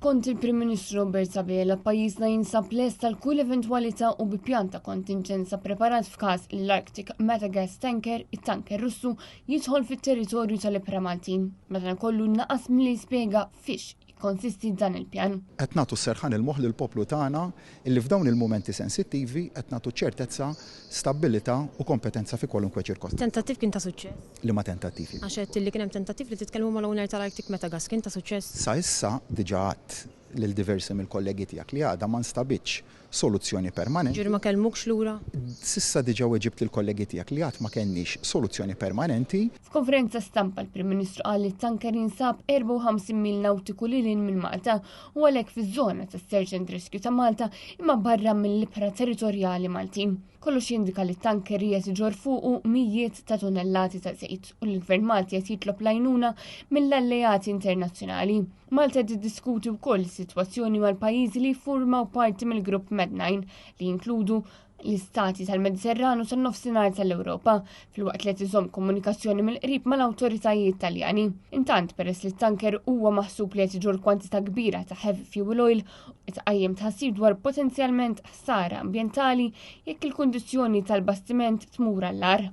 Skont il-Prim Ministru Robert Sabela, pajjiżna jinsab lest tal-kull eventwalità u bi pjan ta' kontingenza preparat f'każ li l-Arctic Metagas Tanker, it-tanker Russu, jidħol fit-territorju tal-Ibħra Maltin. Madankollu naqas milli jispjega fiex konsisti dan il-pjan. Qed nagħtu serħan il-moħħ lill-poplu tagħna illi f'dawn il-mumenti sensittivi qed nagħtu ċertezza, stabbilità u kompetenza fi kwalunkwe ċirkostanza. Tentattiv kien ta' suċċess? Li ma tentattivi. Għax qed li kien hemm tentattiv li titkellmu mal-owner tal-Arctic Metagas kien ta' suċċess? Sa issa diġà għadt lil diversi mill-kollegi tiegħek li għadha ma nstabitx soluzzjoni permanenti. Ġifieri ma kellmukx lura? Sissa diġà weġibt lill-kollegi tiegħek li għad ma kenniex soluzzjoni permanenti. F'konferenza stampa l-Prim Ministru qal li t-tanker jinsab 54 mil nautiku lilin minn Malta u għalhekk fiż-żona tas-Search and Rescue ta' Malta imma barra mill-ibħra territorjali Maltin. Kollox jindika li t-tanker qiegħed iġorr fuqu mijiet ta' tonnellati ta' żejt u l-Gvern Malti qed jitlob l-għajnuna mill-alleati internazzjonali. Malta tiddiskuti wkoll is-sitwazzjoni mal-pajjiżi li jiffurmaw parti mill-grupp Med9 li jinkludu l-istati tal-Mediterranu tan-nofsinhar tal-Ewropa filwaqt li qed iżomm komunikazzjoni mill-qrib mal-awtoritajiet Taljani. Intant peress li t-tanker huwa maħsub li qed iġorr kwantità kbira ta' heavy fuel oil itqajjem tħassib dwar potenzjalment ħsara ambjentali jekk il-kundizzjoni tal-bastiment tmur għall-ar.